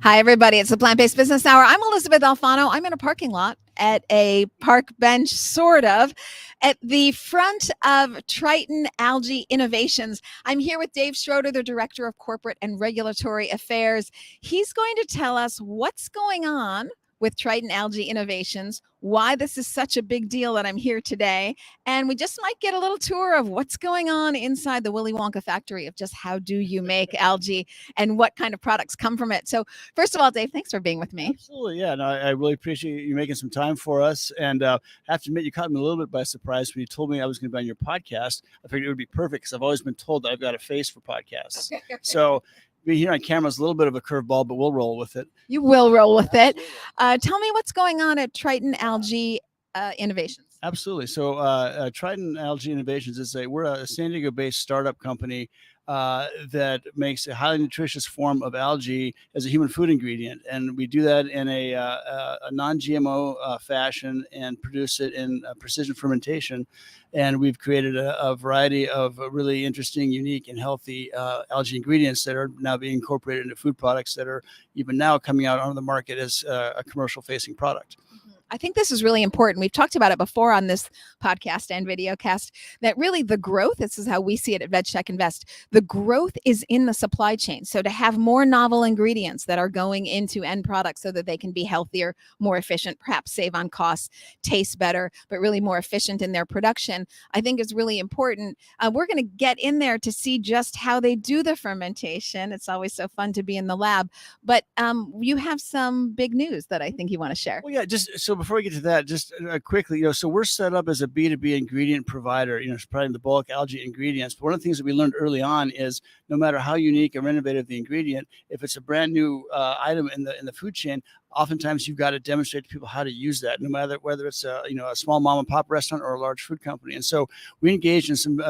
Hi, everybody. It's the Plant-Based Business Hour. I'm Elizabeth Alfano. I'm in a parking lot at a park bench, sort of, at the front of Triton Algae Innovations. I'm here with Dave Schroeder, the Director of Corporate and Regulatory Affairs. He's going to tell us what's going on with Triton Algae Innovations, why this is such a big deal that I'm here today, and we just might get a little tour of what's going on inside the Willy Wonka factory of just how do you make algae and what kind of products come from it. So first of all, Dave, thanks for being with me. Absolutely, yeah. No, I really appreciate you making some time for us. And I have to admit, you caught me a little bit by surprise when you told me I was going to be on your podcast. I figured it would be perfect because I've always been told that I've got a face for podcasts. So being here on camera is a little bit of a curveball, but we'll roll with it. You will roll with it. Tell me what's going on at Triton Algae Innovations. Absolutely. So Triton Algae Innovations we're a San Diego-based startup company that makes a highly nutritious form of algae as a human food ingredient, and we do that in a non-GMO fashion and produce it in precision fermentation. And we've created a variety of really interesting, unique, and healthy algae ingredients that are now being incorporated into food products that are even now coming out onto the market as a commercial-facing product. I think this is really important. We've talked about it before on this podcast and videocast, that really the growth, this is how we see it at VegTech Invest, the growth is in the supply chain. So to have more novel ingredients that are going into end products so that they can be healthier, more efficient, perhaps save on costs, taste better, but really more efficient in their production, I think is really important. We're going to get in there to see just how they do the fermentation. It's always so fun to be in the lab, but you have some big news that I think you want to share. Well, yeah, just so before we get to that, just quickly, so we're set up as a B2B ingredient provider, providing the bulk algae ingredients. But one of the things that we learned early on is no matter how unique or innovative the ingredient, if it's a brand new item in the food chain, oftentimes you've got to demonstrate to people how to use that, no matter whether it's a small mom and pop restaurant or a large food company. And so we engage in some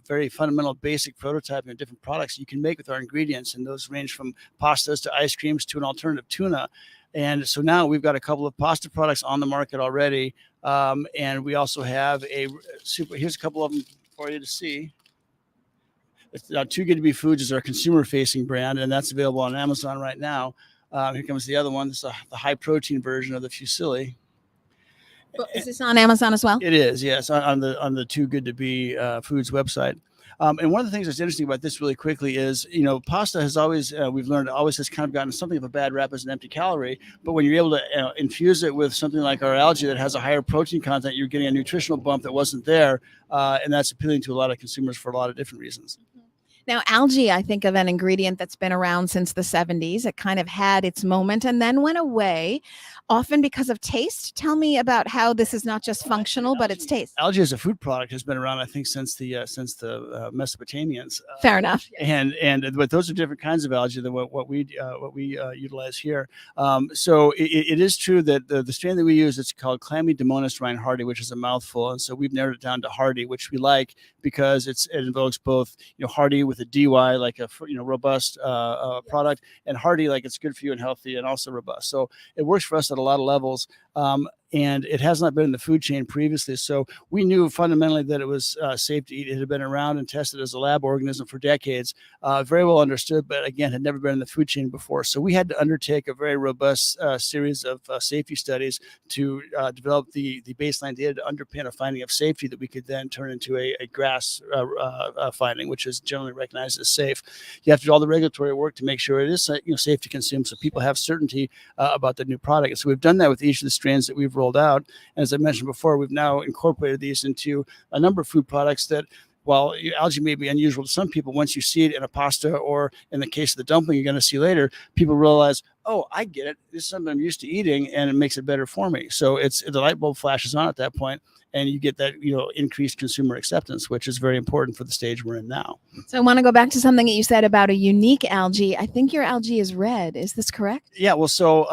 very fundamental, basic prototyping of different products you can make with our ingredients, and those range from pastas to ice creams to an alternative tuna. And so now we've got a couple of pasta products on the market already. And we also have here's a couple of them for you to see. It's Too Good to Be Foods is our consumer-facing brand, and that's available on Amazon right now. Here comes the other one. This is the high-protein version of the fusilli. Is this on Amazon as well? It is, yes, on the Too Good to Be Foods website. And one of the things that's interesting about this really quickly is, pasta has always, we've learned, always has kind of gotten something of a bad rap as an empty calorie. But when you're able to infuse it with something like our algae that has a higher protein content, you're getting a nutritional bump that wasn't there. And that's appealing to a lot of consumers for a lot of different reasons. Now, algae, I think of an ingredient that's been around since the 70s. It kind of had its moment and then went away, often because of taste. Tell me about how this is not just functional, but it's taste. Algae as a food product has been around, I think, since the Mesopotamians. Fair enough. But those are different kinds of algae than what we utilize here. So it is true that the strain that we use, it's called Chlamydomonas reinhardti, which is a mouthful, and so we've narrowed it down to hardy, which we like because it invokes both hardy with a DY, like a robust product, and hearty, like it's good for you and healthy and also robust. So it works for us at a lot of levels. And it has not been in the food chain previously. So we knew fundamentally that it was safe to eat. It had been around and tested as a lab organism for decades, very well understood, but again, had never been in the food chain before. So we had to undertake a very robust series of safety studies to develop the baseline data to underpin a finding of safety that we could then turn into a GRAS finding, which is generally recognized as safe. You have to do all the regulatory work to make sure it is safe to consume, so people have certainty about the new product. And so we've done that with each of the strains that we've rolled out. And as I mentioned before, we've now incorporated these into a number of food products that, while algae may be unusual to some people, once you see it in a pasta or in the case of the dumpling you're going to see later, people realize, oh, I get it. This is something I'm used to eating, and it makes it better for me. So the light bulb flashes on at that point, and you get that increased consumer acceptance, which is very important for the stage we're in now. So I want to go back to something that you said about a unique algae. I think your algae is red. Is this correct? Yeah. Well, so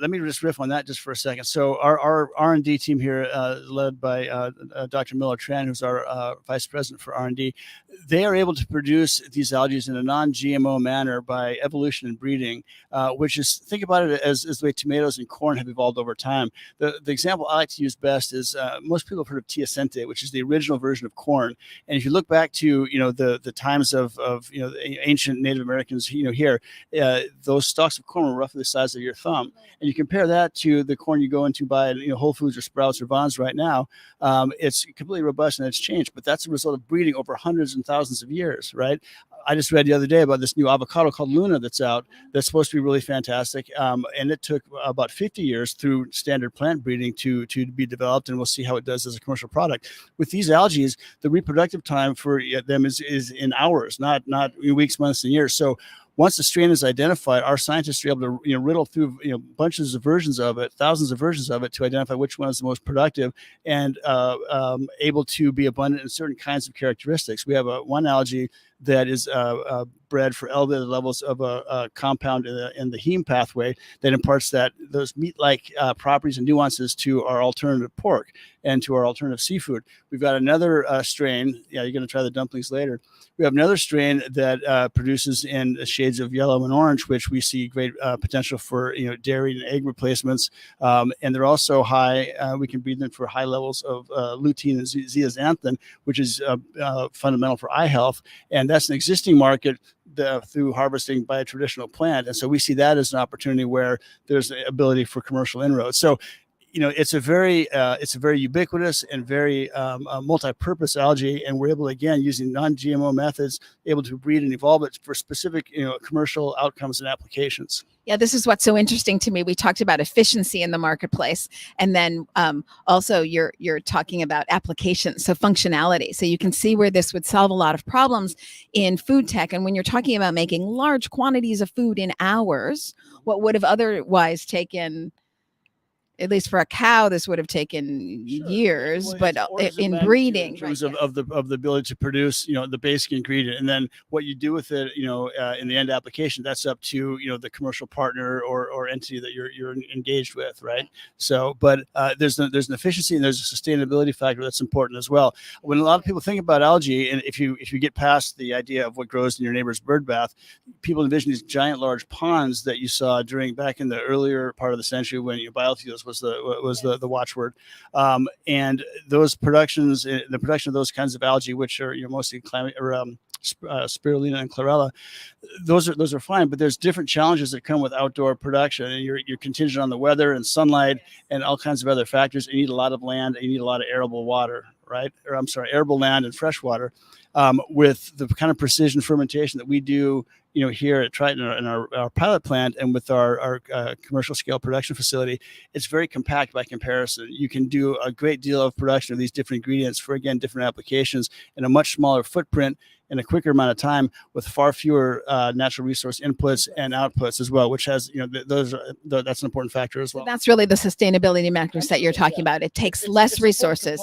let me just riff on that just for a second. So our R&D team here, led by Dr. Miller Tran, who's our vice president for R&D, they are able to produce these algae in a non-GMO manner by evolution and breeding, which is think about it as the way tomatoes and corn have evolved over time. The example I like to use best is most people have heard of teosinte, which is the original version of corn. And if you look back to the times of the ancient Native Americans here, those stalks of corn were roughly the size of your thumb. And you compare that to the corn you go into buy at Whole Foods or Sprouts or Vons right now, it's completely robust and it's changed. But that's a result of breeding over hundreds and thousands of years, right? I just read the other day about this new avocado called Luna that's out that's supposed to be really fantastic. And it took about 50 years through standard plant breeding to be developed, and we'll see how it does as a commercial product. With these algae, the reproductive time for them is in hours, not weeks, months, and years. So once the strain is identified, our scientists are able to riddle through bunches of versions of it, thousands of versions of it, to identify which one is the most productive and able to be abundant in certain kinds of characteristics. We have one algae that is bred for elevated levels of a compound in the heme pathway that imparts those meat-like properties and nuances to our alternative pork and to our alternative seafood. We've got another strain. Yeah, you're going to try the dumplings later. We have another strain that produces in shades of yellow and orange, which we see great potential for dairy and egg replacements. And they're also high. We can breed them for high levels of lutein and zeaxanthin, which is fundamental for eye health. And that's an existing market through harvesting by a traditional plant. And so we see that as an opportunity where there's the ability for commercial inroads. So it's a very ubiquitous and very multi-purpose algae, and we're able to, again, using non-GMO methods, able to breed and evolve it for specific commercial outcomes and applications. Yeah, this is what's so interesting to me. We talked about efficiency in the marketplace, and then also you're talking about applications, so functionality. So you can see where this would solve a lot of problems in food tech. And when you're talking about making large quantities of food in hours, what would have otherwise taken, at least for a cow, this would have taken years, but in breeding, in terms of the ability to produce, the basic ingredient, and then what you do with it, in the end application, that's up to the commercial partner or entity that you're engaged with, right? So, but there's an efficiency and there's a sustainability factor that's important as well. When a lot of people think about algae, and if you get past the idea of what grows in your neighbor's bird bath, people envision these giant, large ponds that you saw back in the earlier part of the century when biofuels was the watchword, and those productions, the production of those kinds of algae, which are mostly spirulina and chlorella, those are fine. But there's different challenges that come with outdoor production, and you're contingent on the weather and sunlight and all kinds of other factors. You need a lot of land, and you need a lot of arable water, right? Or I'm sorry, arable land and fresh water. With the kind of precision fermentation that we do, here at Triton in our pilot plant and with our commercial scale production facility, it's very compact by comparison. You can do a great deal of production of these different ingredients for, again, different applications in a much smaller footprint in a quicker amount of time with far fewer natural resource inputs and outputs as well, which has, that's an important factor as well. So that's really the sustainability metrics that you're talking about. It takes less resources.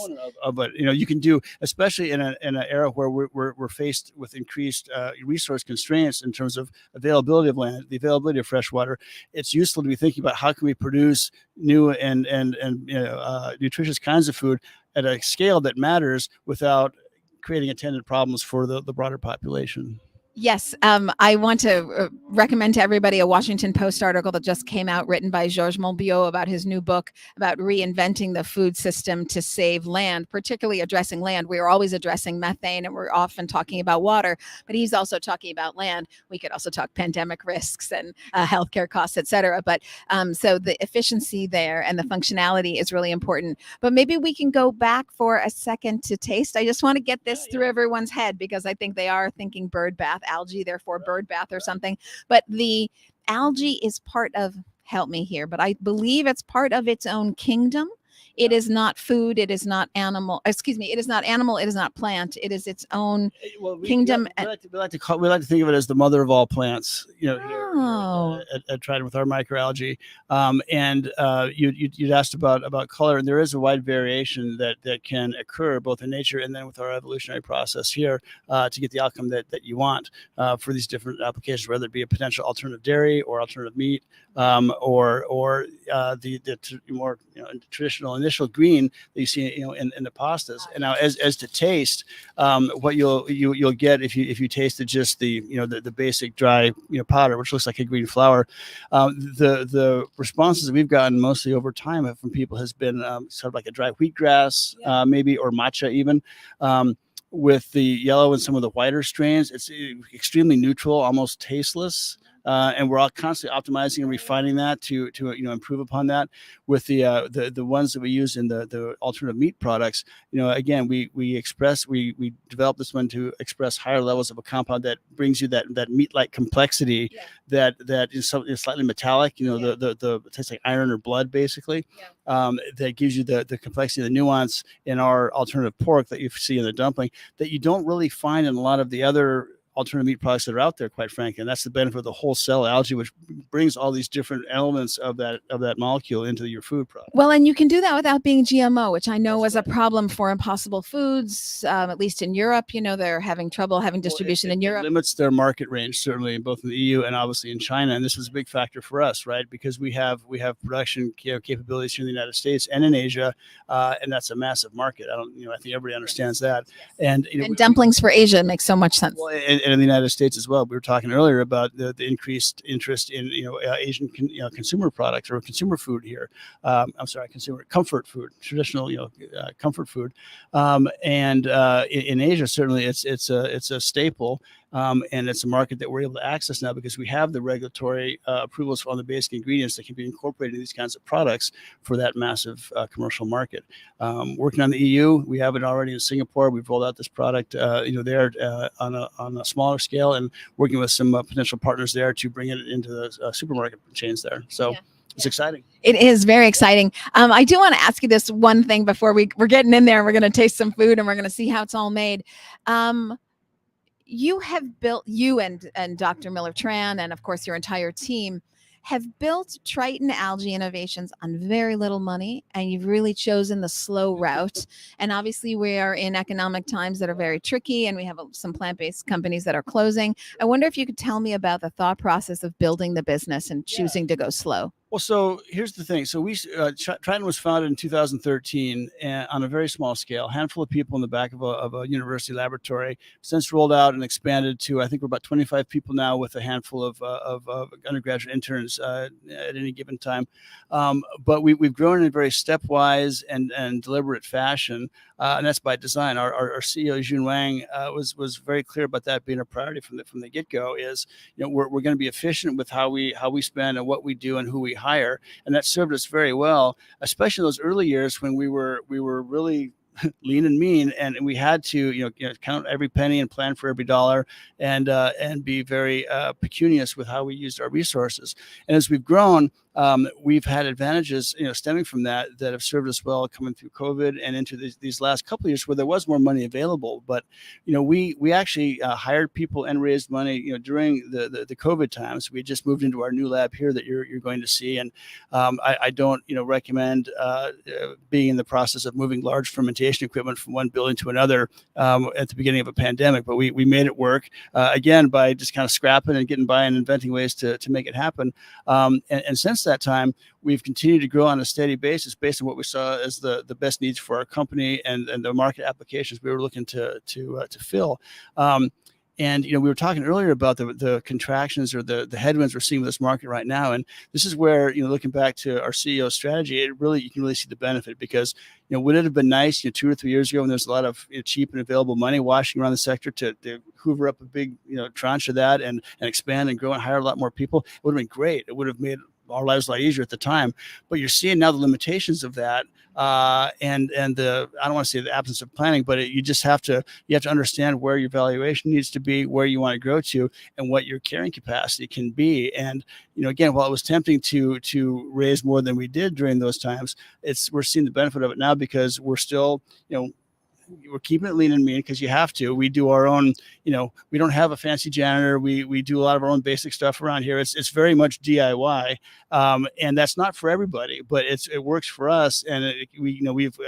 But you can do, especially in an era where we're faced with increased resource constraints in terms of availability of land, the availability of fresh water. It's useful to be thinking about how can we produce new and nutritious kinds of food at a scale that matters without creating attendant problems for the broader population. Yes, I want to recommend to everybody a Washington Post article that just came out, written by Georges Monbiot, about his new book about reinventing the food system to save land, particularly addressing land. We are always addressing methane, and we're often talking about water, but he's also talking about land. We could also talk pandemic risks and healthcare costs, et cetera. But so the efficiency there and the functionality is really important. But maybe we can go back for a second to taste. I just want to get this through everyone's head, because I think they are thinking bird bath algae, therefore bird bath or something. But the algae is part of, help me here, but I believe it's part of its own kingdom. It is not food. It is not animal. Excuse me. It is not animal. It is not plant. It is its own kingdom. We like to think of it as the mother of all plants. Here at Triton with our microalgae. And you'd asked about color, and there is a wide variation that can occur both in nature and then with our evolutionary process here to get the outcome that you want for these different applications, whether it be a potential alternative dairy or alternative meat, or the more traditional initial green that you see in the pastas. And now as to taste, what you'll get if you tasted just the basic dry powder, which looks looks like a green flower. The responses that we've gotten mostly over time from people has been sort of like a dry wheatgrass, maybe, or matcha even. With the yellow and some of the whiter strains, it's extremely neutral, almost tasteless. And we're all constantly optimizing and refining that to improve upon that. With the ones that we use in the alternative meat products, again, we developed this one to express higher levels of a compound that brings you that meat-like complexity, that is slightly metallic. The it tastes like iron or blood, basically. That gives you the complexity, the nuance in our alternative pork that you see in the dumpling that you don't really find in a lot of the other alternative meat products that are out there, quite frankly. And that's the benefit of the whole cell algae, which brings all these different elements of that molecule into your food product. Well, and you can do that without being GMO, which I know was a problem for Impossible Foods, at least in Europe. They're having trouble having distribution in Europe. It limits their market range, certainly, both in the EU and obviously in China. And this is a big factor for us, right? Because we have production capabilities here in the United States and in Asia, and that's a massive market. I think everybody understands that. And dumplings for Asia makes so much sense. Well, and in the United States as well. We were talking earlier about the increased interest in Asian consumer products or consumer food here. Consumer comfort food, traditional comfort food, and in Asia certainly it's a staple. And it's a market that we're able to access now because we have the regulatory approvals on the basic ingredients that can be incorporated in these kinds of products for that massive commercial market. Working on the EU, we have it already in Singapore. We've rolled out this product, there on a smaller scale, and working with some potential partners there to bring it into the supermarket chains there. So. It's exciting. It is very exciting. I do want to ask you this one thing before we're getting in there. We're going to taste some food and we're going to see how it's all made. You have built, you and Dr. Miller-Tran, and of course your entire team, have built Triton Algae Innovations on very little money, and you've really chosen the slow route. And obviously we are in economic times that are very tricky, and we have some plant-based companies that are closing. I wonder if you could tell me about the thought process of building the business and choosing to go slow. Well, so here's the thing. So Triton was founded in 2013 and on a very small scale, handful of people in the back of a university laboratory. Since rolled out and expanded to, I think we're about 25 people now, with a handful of undergraduate interns at any given time. But we've grown in a very stepwise and deliberate fashion, and that's by design. Our CEO Jun Wang was very clear about that being a priority from the get-go. Is we're going to be efficient with how we spend and what we do and who we hire, and that served us very well, especially in those early years when we were really lean and mean, and we had to count every penny and plan for every dollar, and be very pecunious with how we used our resources. And as we've grown, we've had advantages stemming from that have served us well coming through COVID and into these last couple of years where there was more money available. But we actually hired people and raised money during the COVID times. We just moved into our new lab here that you're going to see, and I don't recommend being in the process of moving large fermentation equipment from one building to another at the beginning of a pandemic, but we made it work again by just kind of scrapping and getting by and inventing ways to make it happen. And since that time, we've continued to grow on a steady basis based on what we saw as the best needs for our company and the market applications we were looking to fill. And we were talking earlier about the contractions or the headwinds we're seeing with this market right now, and this is where looking back to our CEO's strategy, you can really see the benefit, because would it have been nice 2 or 3 years ago when there's a lot of cheap and available money washing around the sector to hoover up a big tranche of that and expand and grow and hire a lot more people? It would have been great. It would have made our lives a lot easier at the time, but you're seeing now the limitations of that, and the, I don't want to say the absence of planning, but you have to understand where your valuation needs to be, where you want to grow to, and what your carrying capacity can be. And again, while it was tempting to raise more than we did during those times, we're seeing the benefit of it now, because we're still we're keeping it lean and mean, because you have to. We do our own, we don't have a fancy janitor. We do a lot of our own basic stuff around here. It's very much DIY, and that's not for everybody, but it works for us. And we've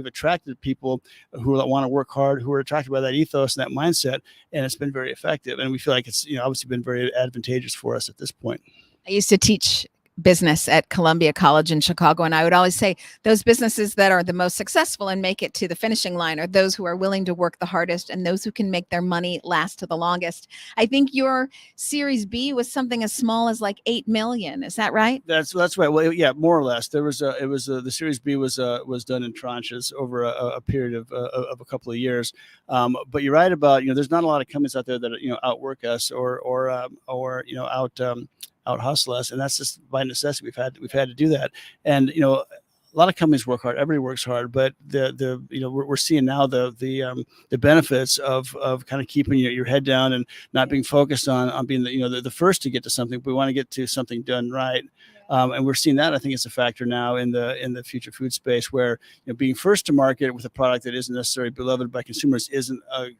attracted people who want to work hard, who are attracted by that ethos and that mindset, and it's been very effective. And we feel like it's obviously been very advantageous for us at this point. I used to teach business at Columbia College in Chicago. And I would always say those businesses that are the most successful and make it to the finishing line are those who are willing to work the hardest and those who can make their money last to the longest. I think your Series B was something as small as like 8 million. Is that right? That's right. Well, yeah, more or less. There was the Series B was done in tranches over a period of a couple of years. But you're right about, there's not a lot of companies out there that outwork us or out hustle us, and that's just by necessity. We've had to do that, and a lot of companies work hard. Everybody works hard, but we're seeing now the benefits of kind of keeping your head down and not being focused on being the first to get to something. We want to get to something done right. And we're seeing that. I think it's a factor now in the future food space, where being first to market with a product that isn't necessarily beloved by consumers isn't a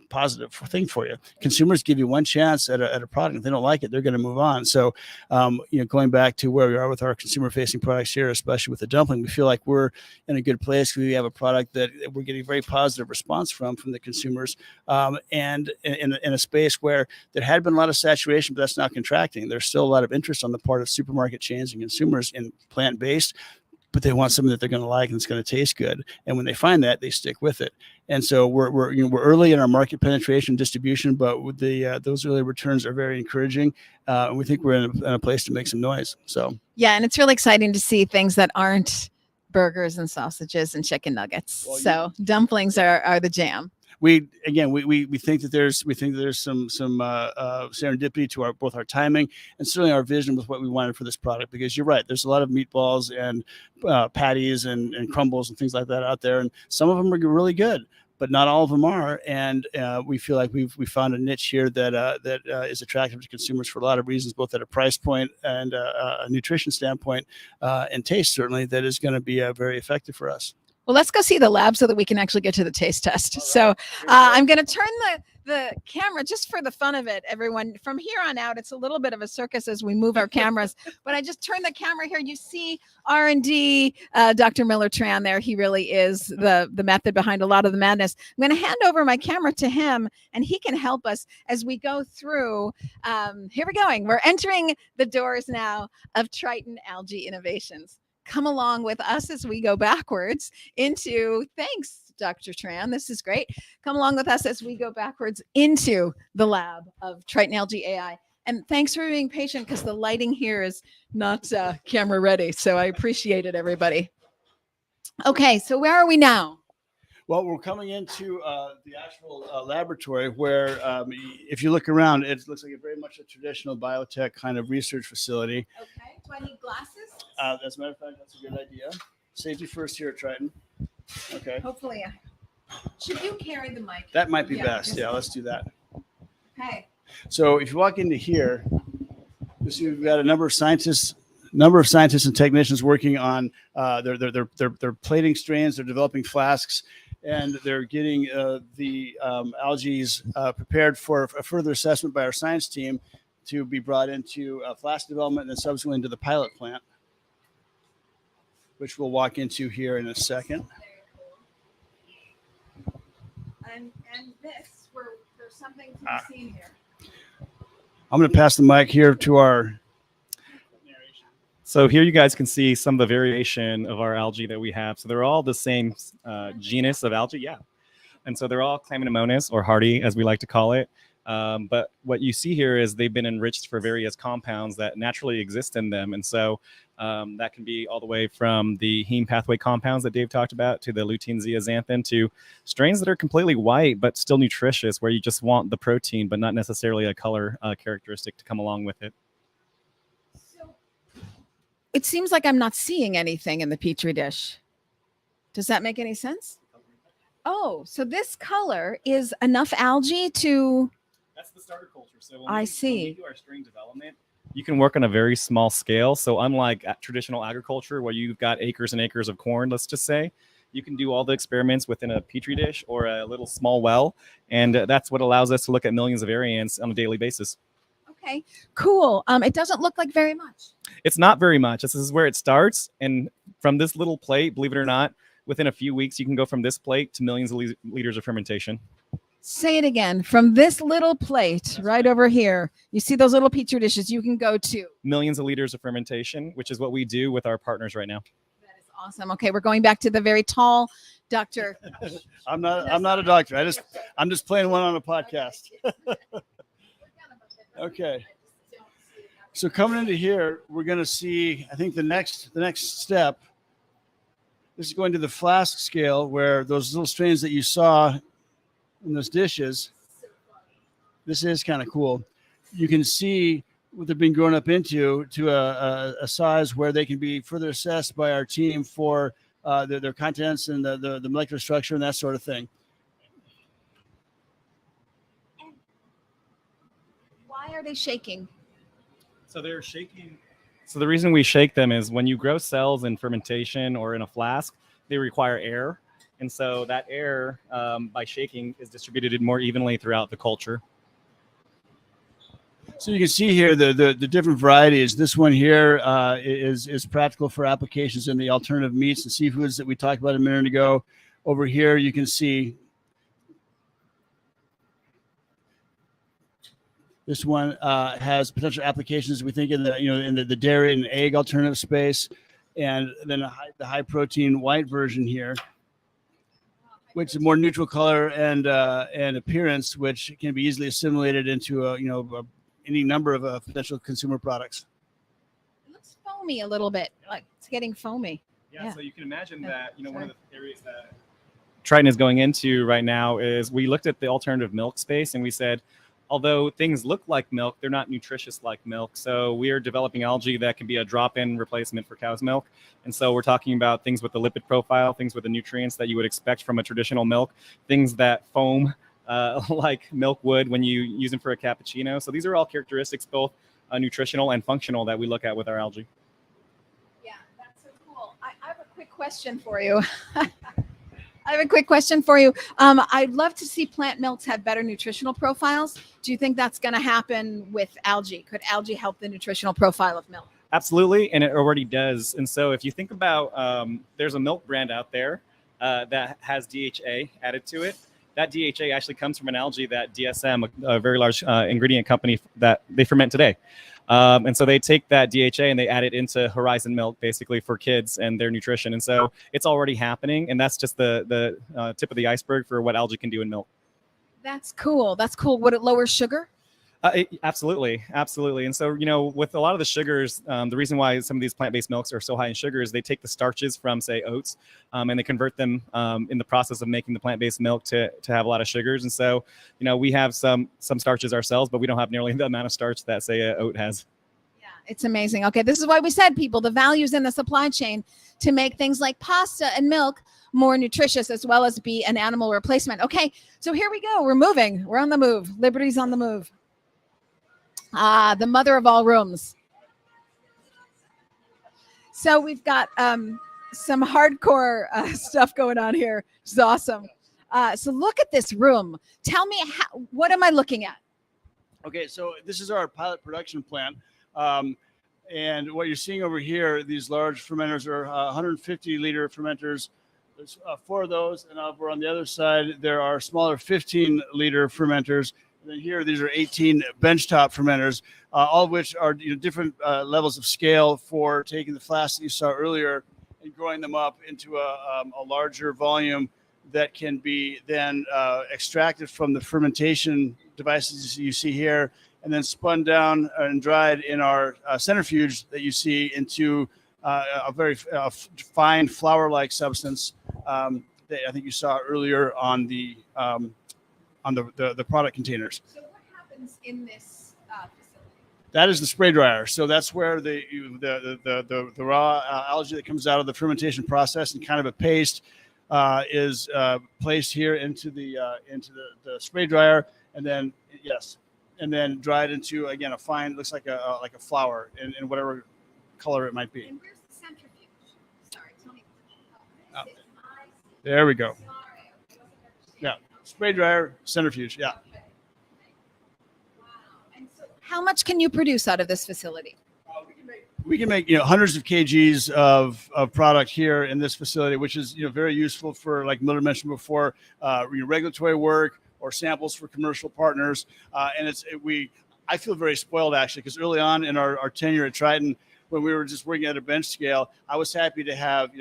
positive thing for you. Consumers give you one chance at a product. If they don't like it, they're going to move on. So, going back to where we are with our consumer-facing products here, especially with the dumpling, we feel like we're in a good place. We have a product that we're getting very positive response from the consumers, and in a space where there had been a lot of saturation, but that's not contracting. There's still a lot of interest on the part of supermarket chains and consumers in plant-based, but they want something that they're going to like and it's going to taste good. And when they find that, they stick with it. And so we're early in our market penetration distribution, but with those early returns are very encouraging. And we think we're in a place to make some noise. So yeah, and it's really exciting to see things that aren't burgers and sausages and chicken nuggets. Well, dumplings are the jam. We think that there's some serendipity to both our timing and certainly our vision with what we wanted for this product, because you're right, there's a lot of meatballs and patties and crumbles and things like that out there, and some of them are really good, but not all of them are. And we feel like we found a niche here that is attractive to consumers for a lot of reasons, both at a price point and a nutrition standpoint, and taste certainly, that is going to be very effective for us. Well, let's go see the lab so that we can actually get to the taste test. Right. So I'm going to turn the camera just for the fun of it, everyone. From here on out, it's a little bit of a circus as we move our cameras, but I just turn the camera here. You see R&D, Dr. Miller-Tran there. He really is the method behind a lot of the madness. I'm going to hand over my camera to him, and he can help us as we go through. Here we're going. We're entering the doors now of Triton Algae Innovations. Come along with us as we go backwards into, thanks, Dr. Tran. This is great. Come along with us as we go backwards into the lab of Triton Algae AI. And thanks for being patient, because the lighting here is not camera ready. So I appreciate it, everybody. Okay, so where are we now? Well, we're coming into the actual laboratory where, if you look around, it looks like very much a traditional biotech kind of research facility. Okay. Do I need glasses? As a matter of fact, that's a good idea. Safety first here at Triton. Okay. Hopefully. Should you carry the mic? That might be best. Yeah, let's do that. Okay. So if you walk into here, you see we've got a number of scientists and technicians working on they're plating strains, they're developing flasks, and they're getting the algae prepared for a further assessment by our science team to be brought into flask development and then subsequently into the pilot plant, which we'll walk into here in a second. And this, there's something to be seen here. I'm going to pass the mic here to our. So here you guys can see some of the variation of our algae that we have. So they're all the same genus of algae, yeah. And so they're all Chlamydomonas, or hardy, as we like to call it. But what you see here is they've been enriched for various compounds that naturally exist in them. And so that can be all the way from the heme pathway compounds that Dave talked about to the lutein zeaxanthin to strains that are completely white but still nutritious, where you just want the protein but not necessarily a color characteristic to come along with it. So it seems like I'm not seeing anything in the Petri dish. Does that make any sense? Oh, so this color is enough algae to... That's the starter culture. So when we do our strain development, you can work on a very small scale. So unlike traditional agriculture, where you've got acres and acres of corn, let's just say, you can do all the experiments within a Petri dish or a little small well. And that's what allows us to look at millions of variants on a daily basis. Okay, cool. It doesn't look like very much. It's not very much. This is where it starts. And from this little plate, believe it or not, within a few weeks, you can go from this plate to millions of liters of fermentation. Say it again. From this little plate right over here, you see those little petri dishes, you can go to Millions of liters of fermentation, which is what we do with our partners right now. That is awesome. Okay, we're going back to the very tall Dr. I'm not a doctor. I'm just playing one on a podcast. Okay. So coming into here, we're going to see, I think the next step. This is going to the flask scale, where those little strains that you saw in those dishes. This is kind of cool. You can see what they've been grown up into to a size where they can be further assessed by our team for their contents and the molecular structure and that sort of thing. Why are they shaking? So they're shaking. So the reason we shake them is when you grow cells in fermentation or in a flask, they require air. And so that air, by shaking, is distributed more evenly throughout the culture. So you can see here the different varieties. This one here is practical for applications in the alternative meats and seafoods that we talked about a minute ago. Over here, you can see this one has potential applications, we think, in the dairy and egg alternative space, and then the high protein white version here, which is more neutral color and appearance, which can be easily assimilated into any number of potential consumer products. It looks foamy a little bit, like it's getting foamy. Yeah. So you can imagine that one of the areas that Triton is going into right now is we looked at the alternative milk space and we said, although things look like milk, they're not nutritious like milk. So we are developing algae that can be a drop-in replacement for cow's milk. And so we're talking about things with the lipid profile, things with the nutrients that you would expect from a traditional milk, things that foam like milk would when you use them for a cappuccino. So these are all characteristics, both nutritional and functional, that we look at with our algae. Yeah, that's so cool. I have a quick question for you. I'd love to see plant milks have better nutritional profiles. Do you think that's going to happen with algae? Could algae help the nutritional profile of milk? Absolutely, and it already does. And so if you think about, there's a milk brand out there that has DHA added to it. That DHA actually comes from an algae that DSM, a very large ingredient company, that they ferment today. And so they take that DHA and they add it into Horizon milk, basically, for kids and their nutrition. And so it's already happening. And that's just the tip of the iceberg for what algae can do in milk. That's cool. That's cool. Would it lower sugar? Absolutely. And so, with a lot of the sugars, the reason why some of these plant-based milks are so high in sugar is they take the starches from, say, oats, and they convert them in the process of making the plant-based milk to have a lot of sugars. And so, we have some starches ourselves, but we don't have nearly the amount of starch that, say, an oat has. Yeah, it's amazing. Okay, this is why we said, people, the values in the supply chain to make things like pasta and milk more nutritious, as well as be an animal replacement. Okay, so here we go. We're moving. We're on the move. Liberty's on the move. The mother of all rooms. So we've got some hardcore stuff going on here. It's awesome. So look at this room. Tell me, what am I looking at? Okay, so this is our pilot production plant. And what you're seeing over here, these large fermenters are 150-liter fermenters. There's 4 of those. And over on the other side, there are smaller 15-liter fermenters. And then here, these are 18 benchtop fermenters, all of which are different levels of scale for taking the flasks that you saw earlier and growing them up into a larger volume that can be then extracted from the fermentation devices you see here, and then spun down and dried in our centrifuge that you see into a very fine flour-like substance that I think you saw earlier on the product containers. So what happens in this facility? That is the spray dryer. So that's where the raw algae that comes out of the fermentation process and kind of a paste is placed here into the spray dryer, and then dried into, again, a fine, looks like a flour in whatever color it might be. And where's the centrifuge? Sorry, tell me. There we go. Sorry. Yeah. Spray dryer, centrifuge, yeah. Okay. Wow. And so how much can you produce out of this facility? We can make hundreds of kgs of product here in this facility, which is very useful for, like Miller mentioned before, regulatory work, or samples for commercial partners. And I feel very spoiled actually, because early on in our tenure at Triton, when we were just working at a bench scale, I was happy to have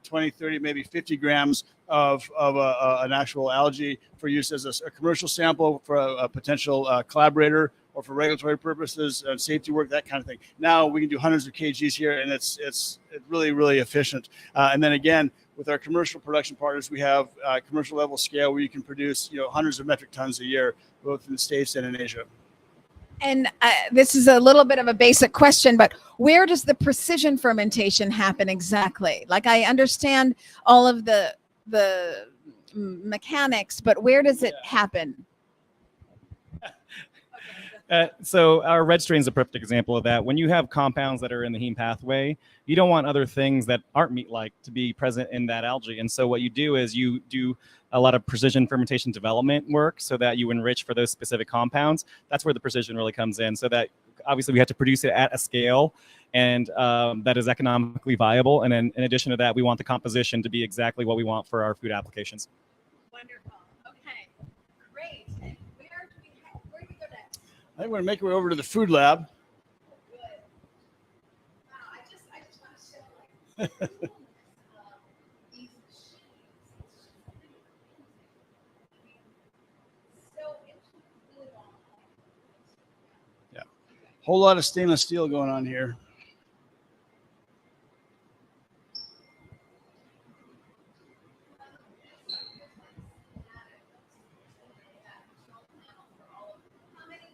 20, 30, maybe 50 grams of an actual algae for use as a commercial sample for a potential collaborator, or for regulatory purposes and safety work, that kind of thing. Now we can do hundreds of kgs here, and it's really, really efficient. And then again, with our commercial production partners, we have commercial level scale where you can produce hundreds of metric tons a year, both in the States and in Asia. And this is a little bit of a basic question, but where does the precision fermentation happen exactly? Like, I understand all of the mechanics, but where does it happen? So our red strain is a perfect example of that. When you have compounds that are in the heme pathway, you don't want other things that aren't meat-like to be present in that algae. And so what you do is you do a lot of precision fermentation development work so that you enrich for those specific compounds. That's where the precision really comes in, so that obviously we have to produce it at a scale and that is economically viable. And then in addition to that, we want the composition to be exactly what we want for our food applications. Wonderful. Okay, great. And where do we go next? I think we're going to make our way over to the food lab. Good. Wow, I just want to show like these machines. So it's really long. Yeah, whole lot of stainless steel going on here.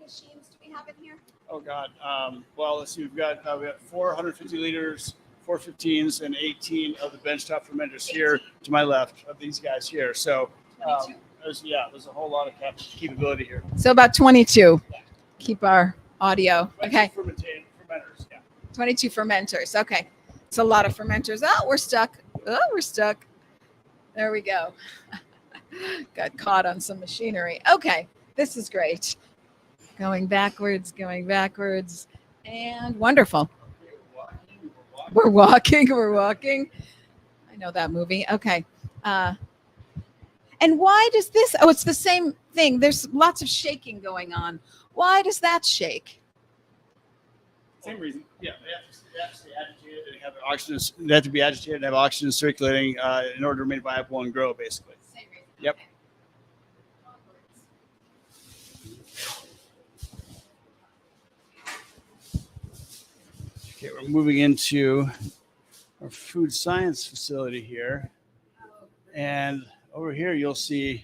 Machines do we have in here? Oh God. Well, let's see. We've got 450 liters, 415s, and 18 of the benchtop fermenters here to my left of these guys here. So there's a whole lot of capability here. So about 22. Keep our audio. Okay. Fermenters. Yeah. 22 fermenters. Okay. It's a lot of fermenters. Oh, we're stuck. There we go. Got caught on some machinery. Okay. This is great. Going backwards, and wonderful. We're walking. I know that movie. Okay. And why does this? Oh, it's the same thing. There's lots of shaking going on. Why does that shake? Same reason. Yeah, they have to stay agitated and have oxygen. They have to be agitated and have oxygen circulating in order to remain viable and grow, basically. Same reason. Yep. Okay. Okay, we're moving into our food science facility here. And over here, you'll see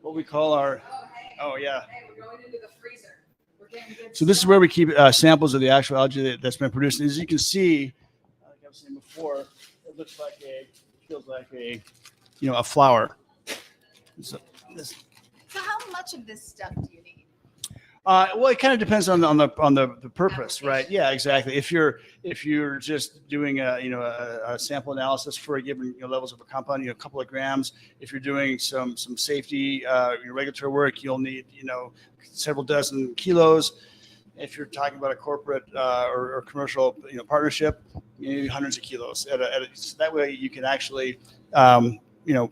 what we call our, Hey, we're going into the freezer. We're getting good so this is stuff. where we keep samples of the actual algae that's been produced. And as you can see, like I was saying before, it looks like feels like a flower. So how much of this stuff do you need? Well, it kind of depends on the purpose, Application. right? Yeah, exactly. If you're just doing a sample analysis for a given levels of a compound, a couple of grams. If you're doing some safety regulatory work, you'll need several dozen kilos. If you're talking about a corporate or commercial partnership, you need hundreds of kilos. So that way you can actually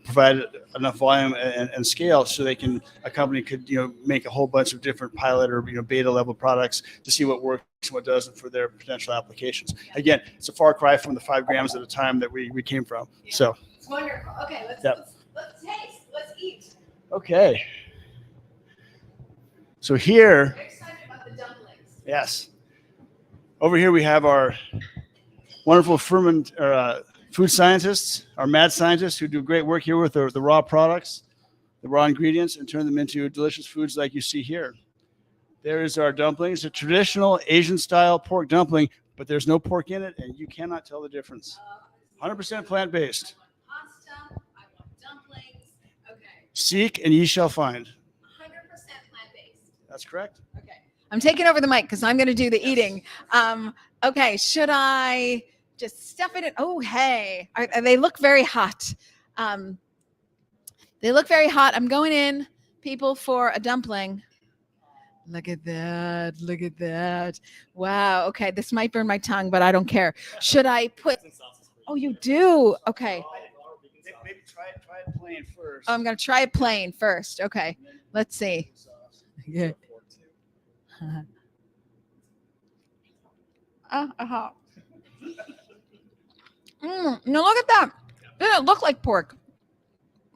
provide enough volume and scale so a company could make a whole bunch of different pilot or beta level products to see what works and what doesn't for their potential applications. Again, it's a far cry from the 5 grams at a time that we came from. Yeah. So It's wonderful. Okay, let's taste. Let's eat. okay. So here, I'm excited about the dumplings. yes, over here we have our wonderful food scientists, our mad scientists who do great work here with the raw products, the raw ingredients, and turn them into delicious foods like you see here. There is our dumplings, a traditional Asian-style pork dumpling, but there's no pork in it, and you cannot tell the difference. 100% plant-based. Pasta. I want dumplings. Okay. Seek and ye shall find. 100% plant-based. That's correct. Okay. I'm taking over the mic because I'm going to do the eating. Okay. Should I just stuff it in? Oh, hey. They look very hot. They look very hot. I'm going in, people, for a dumpling. Look at that. Wow. Okay. This might burn my tongue, but I don't care. Should I put? Oh, you do? Okay. Maybe try Try it plain first. Oh, I'm going to try it plain first. Okay. Let's see. Yeah. Uh-huh. Now look at that. Doesn't look like pork.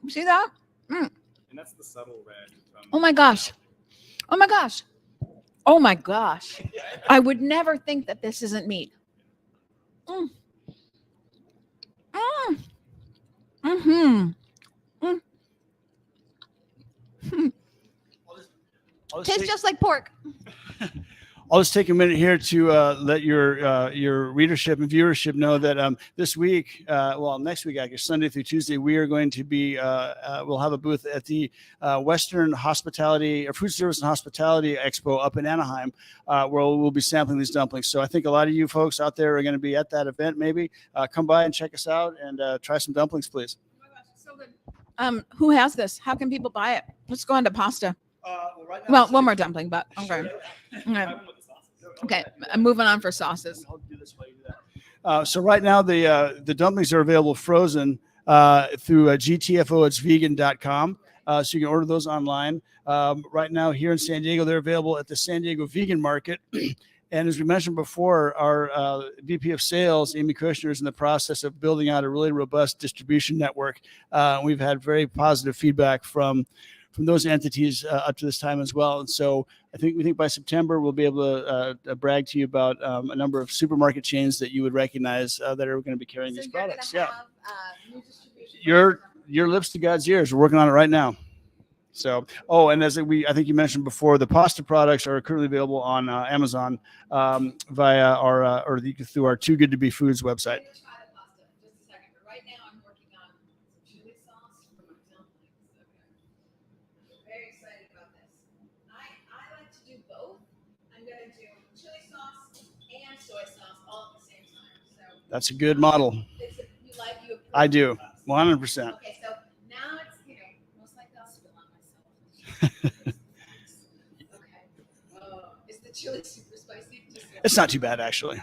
See that? And that's the subtle red. Oh my gosh. Oh my gosh. Oh my gosh. I would never think that this isn't meat. Mm. Mm. Mm-hmm. Mm. Tastes just like pork. I'll just take a minute here to let your readership and viewership know that this week, next week, actually, Sunday through Tuesday, we are going to be, we'll have a booth at the Western Hospitality or Food Service and Hospitality Expo up in Anaheim, where we'll be sampling these dumplings. So I think a lot of you folks out there are going to be at that event. Maybe come by and check us out and try some dumplings, please. Oh my gosh, it's so good. Who has this? How can people buy it? Let's go on to pasta. Right now, One more dumpling, but okay. Okay, I'm moving on for sauces. So right now the dumplings are available frozen through gtfoitsvegan.com. So you can order those online. Right now here in San Diego, they're available at the San Diego Vegan Market. And as we mentioned before, our VP of Sales, Amy Kushner, is in the process of building out a really robust distribution network. We've had very positive feedback from those entities up to this time as well. And so we think by September, we'll be able to brag to you about a number of supermarket chains that you would recognize that are going to be carrying these products. Yeah. Your lips to God's ears. We're working on it right now. So, and I think you mentioned before, the pasta products are currently available on Amazon via through our Too Good to Be Foods website. That's a good model. I do, 100%. Okay, so now it's most likely I'll spill on myself. Okay. Is the chili super spicy? It's not too bad, actually.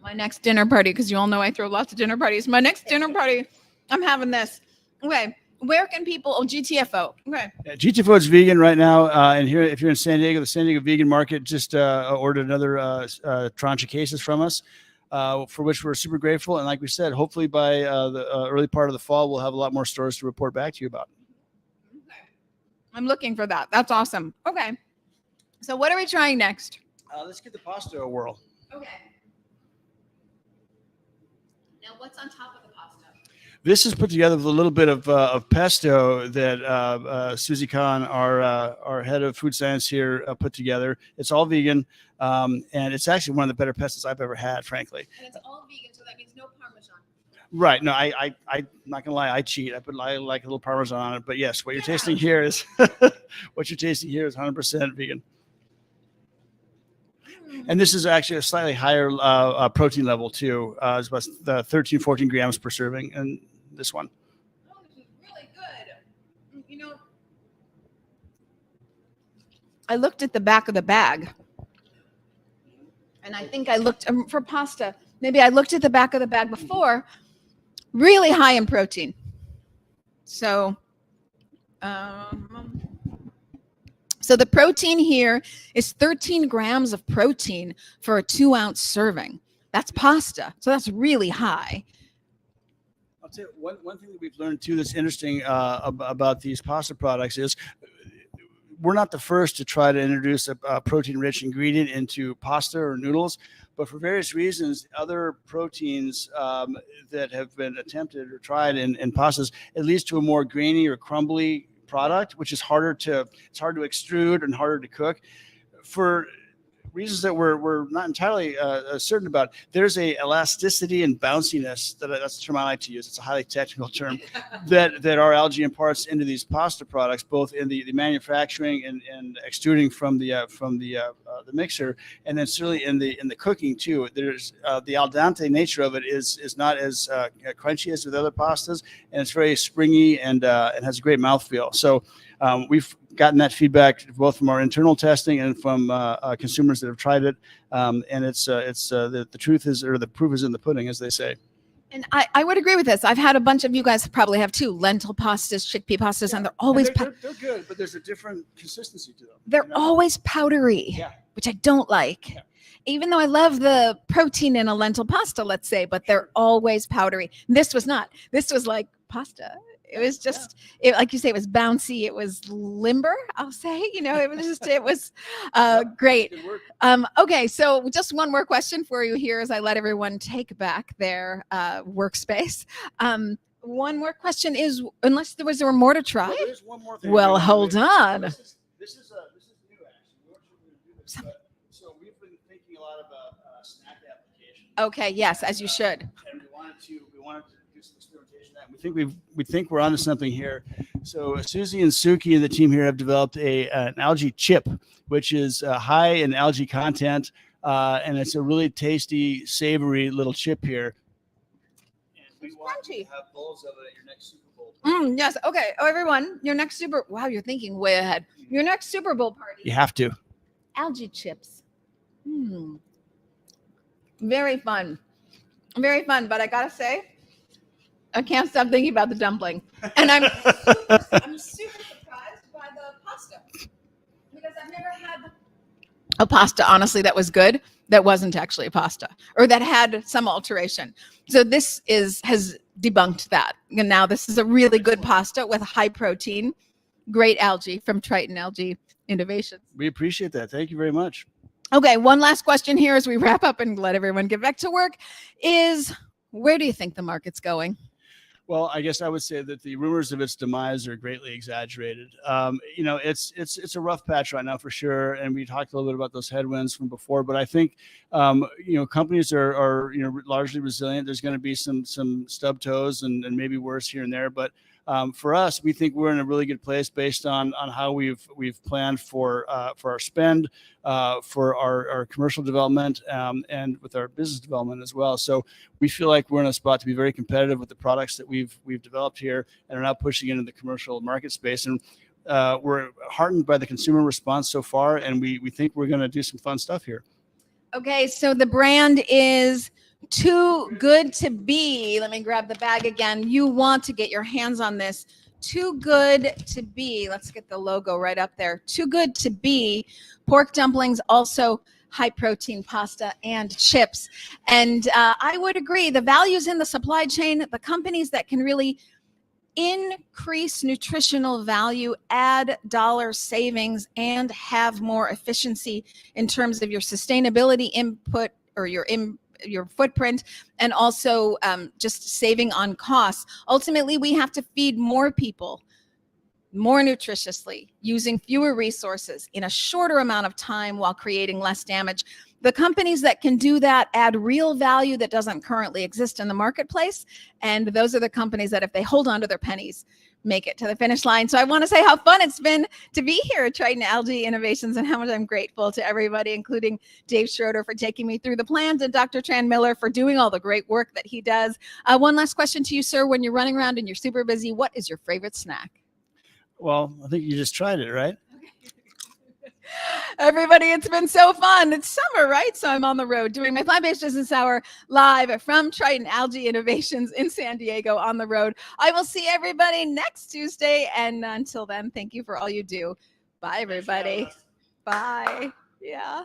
My next dinner party, because you all know I throw lots of dinner parties. My next dinner party, I'm having this. Okay. Where can people? GTFO. Okay. Yeah, GTFO is vegan right now, and here, if you're in San Diego, the San Diego Vegan Market just ordered another tranche of cases from us, for which we're super grateful. And like we said, hopefully by the early part of the fall, we'll have a lot more stores to report back to you about. Okay. I'm looking for that. That's awesome. Okay. So what are we trying next? Let's give the pasta a whirl. Okay. Now, what's on top of the pasta? This is put together with a little bit of pesto that Susie Kahn, our head of food science here, put together. It's all vegan, and it's actually one of the better pestos I've ever had, frankly. And it's all vegan, so that means no Parmesan. Right. No, I'm not gonna lie. I cheat. I like a little Parmesan on it. But yes, what you're tasting here is 100% vegan. And this is actually a slightly higher protein level too. It's about 13, 14 grams per serving, and this one. Oh, this is really good. I looked at the back of the bag, and I think I looked for pasta. Maybe I looked at the back of the bag before. Really high in protein. So, so the protein here is 13 grams of protein for a 2-ounce serving. That's pasta. So that's really high. I'll tell you one thing that we've learned too that's interesting about these pasta products is we're not the first to try to introduce a protein-rich ingredient into pasta or noodles, but for various reasons, other proteins that have been attempted or tried in pastas, it leads to a more grainy or crumbly product, which is hard to extrude and harder to cook. For reasons that we're not entirely certain about, there's a elasticity and bounciness that's the term I like to use. It's a highly technical term that our algae imparts into these pasta products, both in the manufacturing and extruding from the the mixer, and then certainly in the cooking too. There's the al dente nature of it is not as crunchy as with other pastas, and it's very springy and has a great mouthfeel. So we've gotten that feedback both from our internal testing and from consumers that have tried it, and it's the truth is, or the proof is in the pudding, as they say. And I would agree with this. I've had a bunch of you guys probably have too, lentil pastas, chickpea pastas, and they're always they're good, but there's a different consistency to them. They're always powdery, which I don't like. Yeah. Even though I love the protein in a lentil pasta, let's say, but they're always powdery. This was not. This was like pasta. It was just, like you say, it was bouncy. It was limber, I'll say. It was great. Okay, so just one more question for you here as I let everyone take back their workspace. One more question is, unless there was more to try. Well, there's one more thing. Well, hold on. This is new, actually. So we've been thinking a lot about snack application. Okay, yes, as you should. And we wanted to do some experimentation. We think we're onto something here. So Susie and Suki and the team here have developed an algae chip, which is high in algae content, and it's a really tasty, savory little chip here. And we want to have bowls of it at your next Super Bowl. Yes. Okay. Oh, everyone, your next wow, you're thinking way ahead. Your next Super Bowl party. You have to. Algae chips. Very fun. Very fun. But I gotta say, I can't stop thinking about the dumpling. And I'm super surprised by the pasta. Because I've never had a pasta, honestly, that was good, that wasn't actually a pasta, or that had some alteration. So this has debunked that. And now this is a really good pasta with high protein, great algae from Triton Algae Innovations. We appreciate that. Thank you very much. Okay, one last question here as we wrap up and let everyone get back to work is, where do you think the market's going? Well, I guess I would say that the rumors of its demise are greatly exaggerated. It's a rough patch right now for sure, and we talked a little bit about those headwinds from before. But I think companies are largely resilient. There's going to be some stub toes and maybe worse here and there, but for us, we think we're in a really good place based on how we've planned for our spend, for our commercial development, and with our business development as well. So we feel like we're in a spot to be very competitive with the products that we've developed here and are now pushing into the commercial market space. And we're heartened by the consumer response so far, and we think we're going to do some fun stuff here. Okay, so the brand is Too Good to Be. Let me grab the bag again. You want to get your hands on this. Too Good to Be. Let's get the logo right up there. Too Good to Be. Pork dumplings, also high protein pasta and chips. And I would agree, the values in the supply chain, the companies that can really increase nutritional value, add dollar savings, and have more efficiency in terms of your sustainability input or your footprint, and also just saving on costs. Ultimately, we have to feed more people more nutritiously, using fewer resources in a shorter amount of time while creating less damage. The companies that can do that add real value that doesn't currently exist in the marketplace. And those are the companies that, if they hold on to their pennies, make it to the finish line. So I want to say how fun it's been to be here at Triton Algae Innovations, and how much I'm grateful to everybody, including Dave Schroeder for taking me through the plans, and Dr. Tran Miller for doing all the great work that he does. One last question to you, sir. When you're running around and you're super busy, what is your favorite snack? Well, I think you just tried it, right? Everybody, it's been so fun. It's summer, right? So I'm on the road doing my plant-based business hour live from Triton Algae Innovations in San Diego on the road. I will see everybody next Tuesday. And until then, thank you for all you do. Bye, everybody. Bye. Yeah.